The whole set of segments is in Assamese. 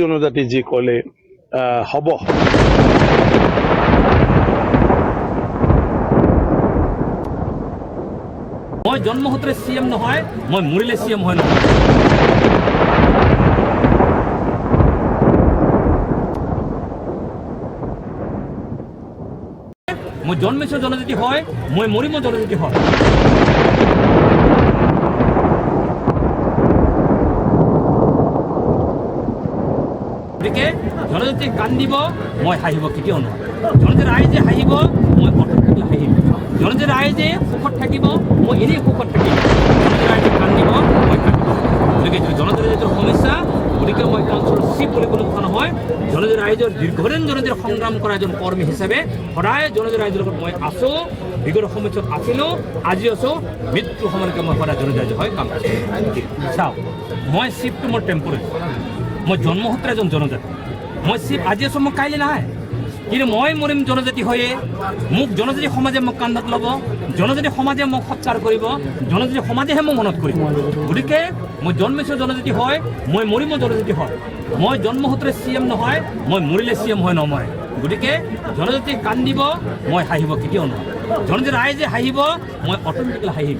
জনজাতি যি ক'লে হ'ব মই জন্মসূত্ৰে CM নহয় মই মৰিলে CM হয় নহয় মই জন্মিছো জনজাতি হয় মই মৰিম জনজাতি হয় গতিকে জনজাতি কান্দিব মই হাঁহিব কেতিয়াও নহয় জনজাতি ৰাইজে হাঁহিব মই অটল থাকিলে হাঁহিম জনজাতি ৰাইজে সুখত থাকিব মই এনেই সুখত থাকিম জনজাতি ৰাইজে কান্দিব মই কান্দিব গতিকে জনজাতি ৰাইজৰ সমস্যা গতিকে মই কাউন্সিলৰ চিফ বুলি কোনো কথা নহয় জনজাতি ৰাইজৰ দীৰ্ঘদিন জনজাতিৰ সংগ্ৰাম কৰা এজন কৰ্মী হিচাপে সদায় জনজাতি ৰাইজৰ লগত মই আছোঁ বিগত সময়ত আছিলোঁ আজি আছোঁ মৃত্যু সময়লৈকে মই সদায় জনজাতি ৰাইজৰ হয় কাম চাওক মই চিফটো মোৰ টেম্পৰেৰী মই জন্মসূত্ৰে এজন জনজাতি মই চিফ আজি আছোঁ মই কাইলৈ নাই কিন্তু মই মৰিম জনজাতি হৈয়ে মোক জনজাতি সমাজে মোক কান্ধত ল'ব জনজাতি সমাজে মোক সৎকাৰ কৰিব জনজাতি সমাজেহে মোক মনত কৰিব গতিকে মই জন্মিছোঁ জনজাতি হয় মই মৰিম জনজাতি হয় মই জন্মসূত্ৰে CM নহয় মই মৰিলে CM হয় নমৰে গতিকে জনজাতি কান্দিব মই হাঁহিব কেতিয়াও নহয় জনজাতি ৰাইজে হাঁহিব মই অট'মেটিকেলি হাঁহিম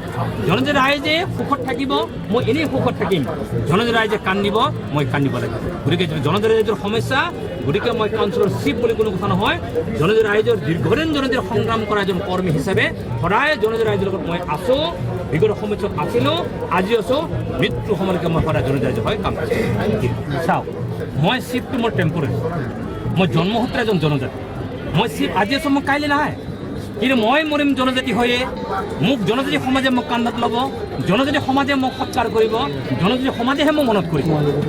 জনজাতি ৰাইজে সুখত থাকিব মই এনেই সুখত থাকিম জনজাতি ৰাইজে কান্দিব মই কান্দিব লাগিব গতিকে জনজাতি ৰাইজৰ সমস্যা গতিকে মই কাউন্সিলৰ চিফ বুলি কোনো কথা নহয় জনজাতি ৰাইজৰ দীৰ্ঘদিন জনজাতিৰ সংগ্ৰাম কৰা এজন কৰ্মী হিচাপে সদায় জনজাতি ৰাইজৰ লগত মই আছোঁ বিগত সময়ত আছিলোঁ আজি আছোঁ মৃত্যু সময়লৈকে মই সদায় জনজাতি ৰাইজৰ হয় কাম চাওক মই চিফটো মোৰ টেম্পৰেৰী মই জন্মসূত্ৰে এজন জনজাতি মই চিফ আজি আছোঁ মই কাইলৈ নাই কিন্তু মই মৰিম জনজাতি হৈয়ে মোক জনজাতি সমাজে মোক কান্ধত ল'ব জনজাতি সমাজে মোক সৎকাৰ কৰিব জনজাতি সমাজেহে মোক মনত কৰিব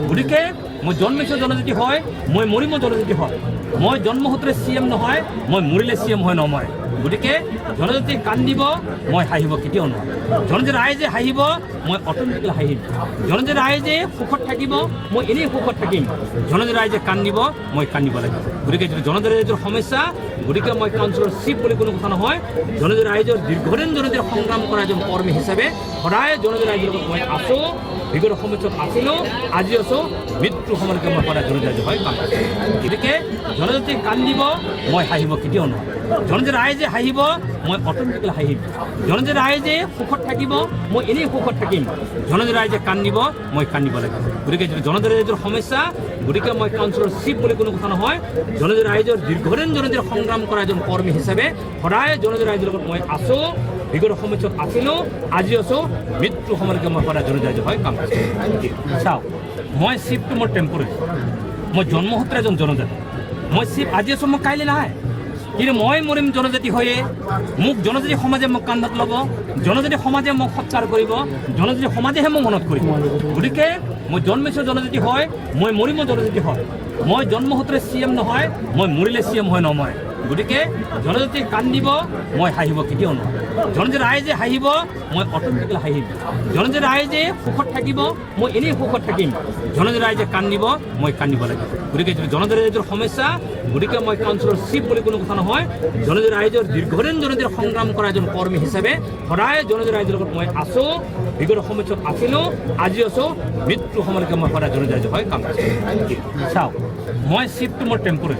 গতিকে মই জন্মিছোঁ জনজাতি হয় মই মৰিম জনজাতি হয় মই জন্মসূত্ৰে CM নহয় মই মৰিলে CM হয় নমৰে গতিকে জনজাতি কান্দিব মই হাঁহিব কেতিয়াও নহয় জনজাতি ৰাইজে হাঁহিব মই অট'মেটিকেলি হাঁহিম জনজাতি ৰাইজে সুখত থাকিব মই এনেই সুখত থাকিম জনজাতি ৰাইজে কান্দিব মই কান্দিব লাগিব গতিকে জনজাতি ৰাইজৰ সমস্যা গতিকে মই কাউন্সিলৰ চিফ বুলি কোনো কথা নহয় জনজাতি ৰাইজৰ দীৰ্ঘদিন জনজাতিৰ সংগ্ৰাম কৰা এজন কৰ্মী হিচাপে সদায় জনজাতি ৰাইজৰ লগত মই আছোঁ বিগত সময়ত আছিলোঁ আজি আছোঁ মৃত্যু সময়লৈকে মই সদায় জনজাতি ৰাইজৰ হয় কাম গতিকে জনজাতি কান্দিব মই হাঁহিব কেতিয়াও নহয় জনজাতি ৰাইজে হাঁহিব মই অট'মেটিকেলি হাঁহিম জনজাতি ৰাইজে সুখত থাকিব মই এনেই সুখত থাকিম জনজাতি ৰাইজে কান্দিব মই কান্দিব লাগিব গতিকে জনজাতি ৰাইজৰ সমস্যা গতিকে মই কাউন্সিলৰ চিফ বুলি কোনো কথা নহয় জনজাতি ৰাইজৰ দীৰ্ঘদিন জনজাতিৰ সংগ্ৰাম কৰা এজন কৰ্মী হিচাপে সদায় জনজাতি ৰাইজৰ লগত মই আছোঁ বিগত সময়ত আছিলোঁ আজি আছোঁ মৃত্যু সময়লৈকে মই সদায় জনজাতি ৰাইজৰ হয় কাম চাওক মই চিফটো মোৰ টেম্পৰেৰী মই জন্মসূত্ৰে এজন জনজাতি মই চিফ আজি আছোঁ মই কাইলৈ নাই কিন্তু মই মৰিম জনজাতি হৈয়ে মোক জনজাতি সমাজে মোক কান্ধত ল'ব জনজাতি সমাজে মোক সৎকাৰ কৰিব জনজাতি সমাজেহে মোক মনত কৰিব গতিকে মই জন্মিছোঁ জনজাতি হয় মই মৰিম জনজাতি হয় মই জন্মসূত্ৰে CM নহয় মই মৰিলে CM হয় নমৰে গতিকে জনজাতি কান্দিব মই হাঁহিব কেতিয়াও নহয় জনজাতি ৰাইজে হাঁহিব মই অট'মেটিকেলি হাঁহিম জনজাতি ৰাইজে সুখত থাকিব মই এনেই সুখত থাকিম জনজাতি ৰাইজে কান্দিব মই কান্দিব লাগিব গতিকে জনজাতি ৰাইজৰ সমস্যা গতিকে মই কাউন্সিলৰ চিফ বুলি কোনো কথা নহয় জনজাতি ৰাইজৰ দীৰ্ঘদিন জনজাতিৰ সংগ্ৰাম কৰা এজন কৰ্মী হিচাপে সদায় জনজাতি ৰাইজৰ লগত মই আছোঁ বিগত সময়ত আছিলোঁ আজি আছোঁ মৃত্যু সময়লৈকে মই সদায় জনজাতি ৰাইজৰ হয় কাম চাওক মই চিফটো মোৰ টেম্পৰেৰী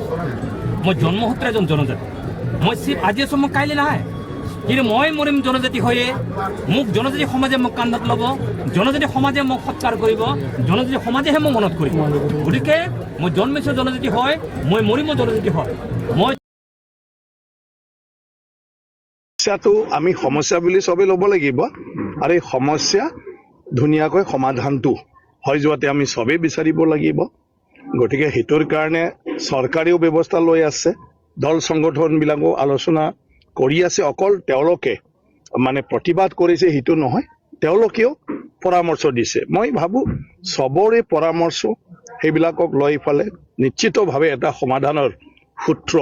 মই জন্মসূত্ৰে এজন জনজাতি মই চিফ আজি আছোঁ মই কাইলৈ নাই কিন্তু মই মৰিম জনজাতি হৈয়ে মোক জনজাতি সমাজে মোক কান্ধত ল'ব জনজাতি সমাজে মোক সৎকাৰ কৰিব জনজাতি সমাজেহে মোক মনত কৰিব গতিকে মই জন্মিছোঁ জনজাতি হয় মই মৰিম জনজাতি হয় মই সমস্যাটো আমি সমস্যা বুলি চবেই ল'ব লাগিব আৰু এই সমস্যা ধুনীয়াকৈ সমাধানটো হৈ যোৱাতে আমি চবেই বিচাৰিব লাগিব গতিকে সেইটোৰ কাৰণে চৰকাৰেও ব্যৱস্থা লৈ আছে দল সংগঠনবিলাকো আলোচনা কৰি আছে অকল তেওঁলোকে মানে প্ৰতিবাদ কৰিছে সেইটো নহয় তেওঁলোকেও পৰামৰ্শ দিছে মই ভাবোঁ চবৰে পৰামৰ্শ সেইবিলাকক লৈ ফালে নিশ্চিতভাৱে এটা সমাধানৰ সূত্ৰ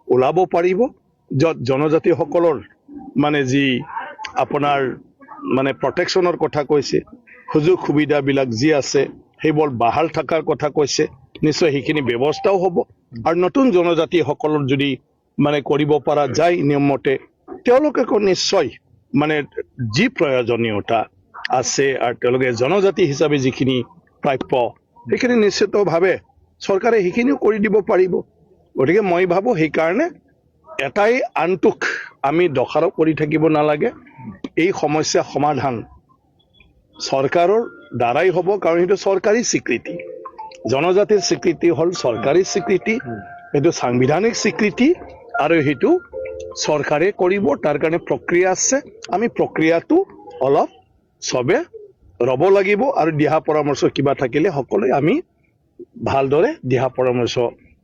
ওলাব পাৰিব য'ত জনজাতিসকলৰ মানে যি আপোনাৰ মানে প্ৰটেকশ্যনৰ কথা কৈছে সুযোগ সুবিধাবিলাক যি আছে সেইবোৰ বাহাল থকাৰ কথা কৈছে নিশ্চয় সেইখিনি ব্যৱস্থাও হ'ব আৰু নতুন জনজাতিসকলৰ যদি মানে কৰিব পৰা যায় নিয়মমতে তেওঁলোকে নিশ্চয় মানে যি প্ৰয়োজনীয়তা আছে আৰু তেওঁলোকে জনজাতি হিচাপে যিখিনি প্ৰাপ্য সেইখিনি নিশ্চিতভাৱে চৰকাৰে সেইখিনিও কৰি দিব পাৰিব গতিকে মই ভাবোঁ সেইকাৰণে এটাই আনটোক আমি দোষাৰোপ কৰি থাকিব নালাগে এই সমস্যা সমাধান চৰকাৰৰ দ্বাৰাই হ'ব কাৰণ সেইটো চৰকাৰী স্বীকৃতি জনজাতিৰ স্বীকৃতি হ'ল চৰকাৰী স্বীকৃতি সেইটো সাংবিধানিক স্বীকৃতি আৰু সেইটো চৰকাৰে কৰিব তাৰ কাৰণে প্ৰক্ৰিয়া আছে আমি প্ৰক্ৰিয়াটো অলপ সবে ৰ'ব লাগিব আৰু দিহা পৰামৰ্শ কিবা থাকিলে সকলোৱে আমি ভালদৰে দিহা পৰামৰ্শ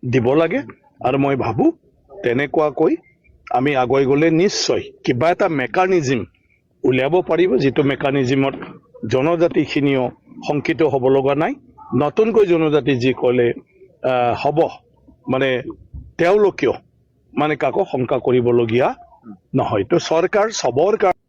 দিব লাগে আৰু মই ভাবোঁ তেনেকুৱাকৈ আমি আগুৱাই গ'লে নিশ্চয় কিবা এটা মেকানিজিম উলিয়াব পাৰিব যিটো মেকানিজিমত জনজাতিখিনিও শংকিত হ'ব লগা নাই নতুনকৈ জনজাতি যি ক'লে হ'ব মানে তেওঁলোকেও মানে কাকো শংকা কৰিবলগীয়া নহয় তো চৰকাৰ চবৰ কাৰণে